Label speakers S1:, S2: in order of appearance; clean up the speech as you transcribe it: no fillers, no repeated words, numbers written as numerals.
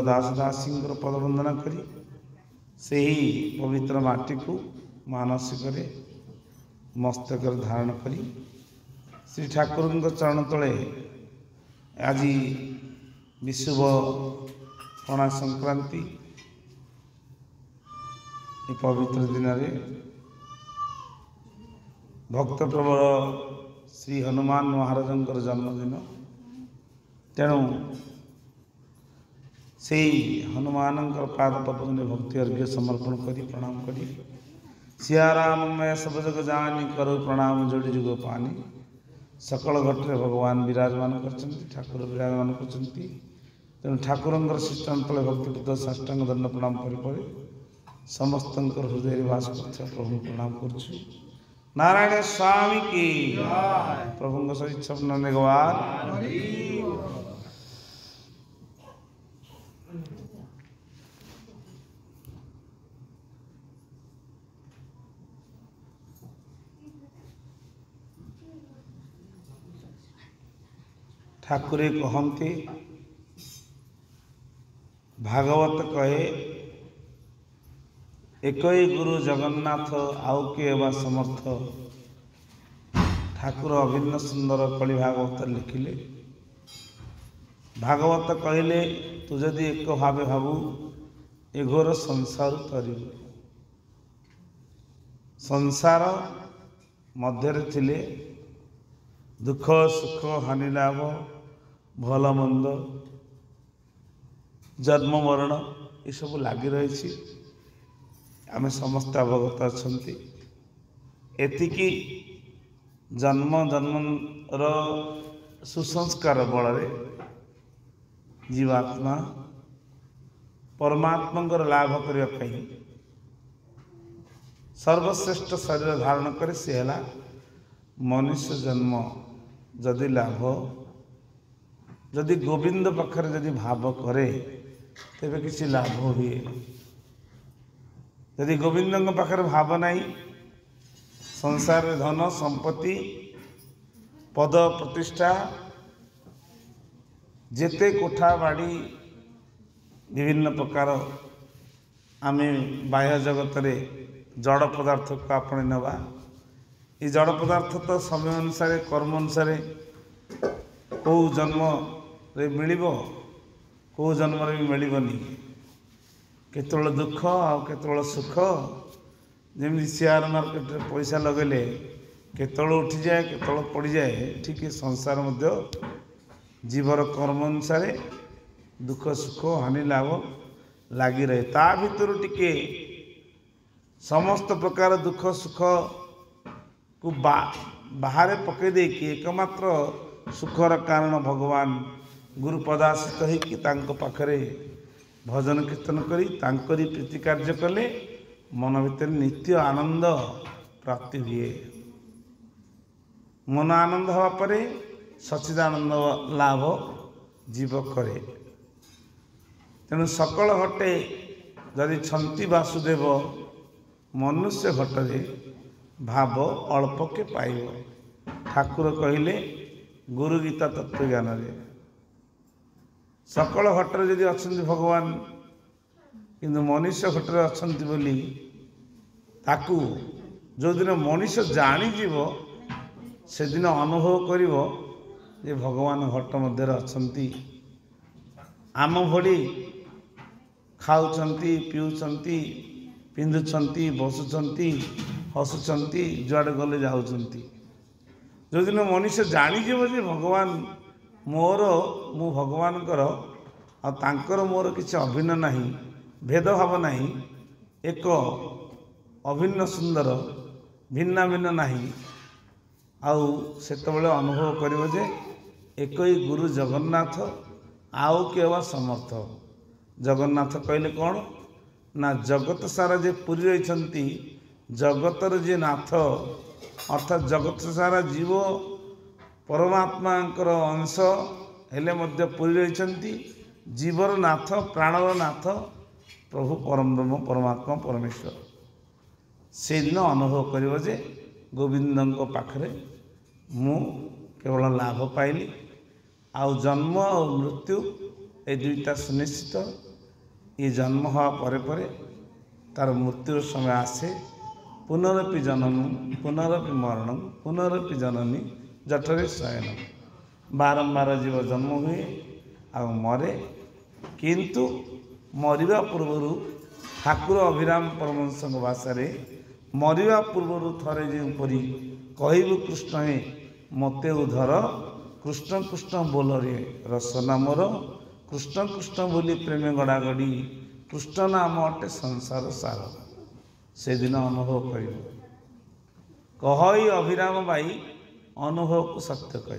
S1: दास दासी पदवंदना करी से ही पवित्र माटी को मानसिक मस्तक धारण करी श्री ठाकुर चरण तले आज विशुभ पणा संक्रांति पवित्र दिन भक्त प्रबल श्री हनुमान महाराज जन्मदिन तेणु से हनुमान पाद पद्म भक्ति अर्घ्य समर्पण करी प्रणाम करी सियाराम मैं सब जग जानी करो प्रणाम जोड़ी जुग पानी सकल घटे भगवान विराजमान कर ठाकुर विराजमान कर तेणु ठाकुर श्रीचरण तले भक्तिपूत साष्टांग दंड प्रणाम कर समस्त हृदय वास कर प्रभु प्रणाम कर नारायण स्वामी की प्रभु सहित स्वप्न भगवान ठाकुरे कहते भागवत कहे एक गुरु जगन्नाथ आउ के समर्थ ठाकुर अभिन्न सुंदर कलि भागवत लिखिले भागवत कहले तू जदि एक भाव भावु ए घोर संसार तरु संसार मध्य थिले दुख सुख हानि लाभ भल मंद जन्म मरण ये सब लगी रही आम समस्त अवगत अच्छा एतिकी जन्म जन्म सुसंस्कार बल जीवात्मा परमात्मा लाभ करने सर्वश्रेष्ठ शरीर धारण करे से है मनुष्य जन्म जदि लाभ जदि गोविंद पाखरे जदि भाव करे तेरे किसी लाभ हुए यदि गोविंद पाखरे भाव नहीं संसार धन संपत्ति पद प्रतिष्ठा जेते कोठा बाड़ी विभिन्न प्रकार आम बाह्य जगत रे जड़ पदार्थ को आपणे नवा ये जड़ पदार्थ तो समय अनुसार कर्म अनुसार कौ जन्म रे मिलिबो कौ जन्म रे भी मिलिबनी केतोल दुख आ केतोल सुख जमी शेयर मार्केट रे पैसा लगेले केतोल उठी जाए केतोल पड़ जाए ठीक संसार मध्य जीवर कर्म अनुसार दुख सुख हानि लाभ लगी रहे ता भितर टिके समस्त प्रकार दुख सुख को बाहर पकई देकी एकमात्र सुखर कारण भगवान गुरु पदाश्रित होखरे भजन कीर्तन करी तांकरी प्रीति कार्य कले मन भीतर नित्य आनंद प्राप्ति हुए मन आनंद हवा परे सच्चिदानंद लाभ जीव करे तेणु सकल घटे जदि छंती वासुदेव मनुष्य घटरे भाव अल्प के पाइब ठाकुर कहले गुरु गीता तत्व ज्ञान रे सकल घटरे जदि अच्छा भगवान किंतु मनुष्य घटरे अच्छा बोली ताकू जो दिन मनुष्य जानीजीव से दिन अनुभव करिव जे भगवान घट मध्य अच्छा आम भली खाऊंती पीऊँच पिंधुंट बसुंट हसुंट जुआड़े गले जाऊँच जो दिन मनुष्य जानीजीव जे भगवान मोर मु भगवान तांकर मोर किसी अभिन्न नहीं भेदभाव नहीं एक अभिन्न सुंदर भिन्ना भिन्न नहीं आउ सेतबेले अनुभव करिवो जे एक ही गुरु जगन्नाथ आउ के समर्थ जगन्नाथ कहले कौन ना जगत सारा जे पुरी रही जगतर जे नाथ अर्थात जगत सारा जीव परमात्मा अंश हेले मध्य पुरी रही जीवर नाथ प्राणर नाथ प्रभु परम ब्रह्म परमात्मा परमेश्वर से दिन अनुभव करिवो जे गोविंद पाखरे मु केवल लाभ पाइली आउ जन्म और मृत्यु ए दुईटा सुनिश्चित ये जन्म हवा परे तार मृत्युर समय आसे पुनरपि जनन पुनरपि मरण पुनरपि जननी जठरे शयन बारंबार जीव जन्म हुए आ मरे किंतु मरिबा पूर्व ठाकुर अभिराम परमहंस भाषा मरिबा पूर्व थरे जेपरी कहबु कृष्ण हे मते उधर कृष्ण कृष्ण बोल रे रस नामर कृष्ण कृष्ण बोली प्रेम गड़ागड़ी कृष्ण नाम अटे संसार सार से दिन अनुभव कर कह अभिराम बाई अनुभव को सत्य कह।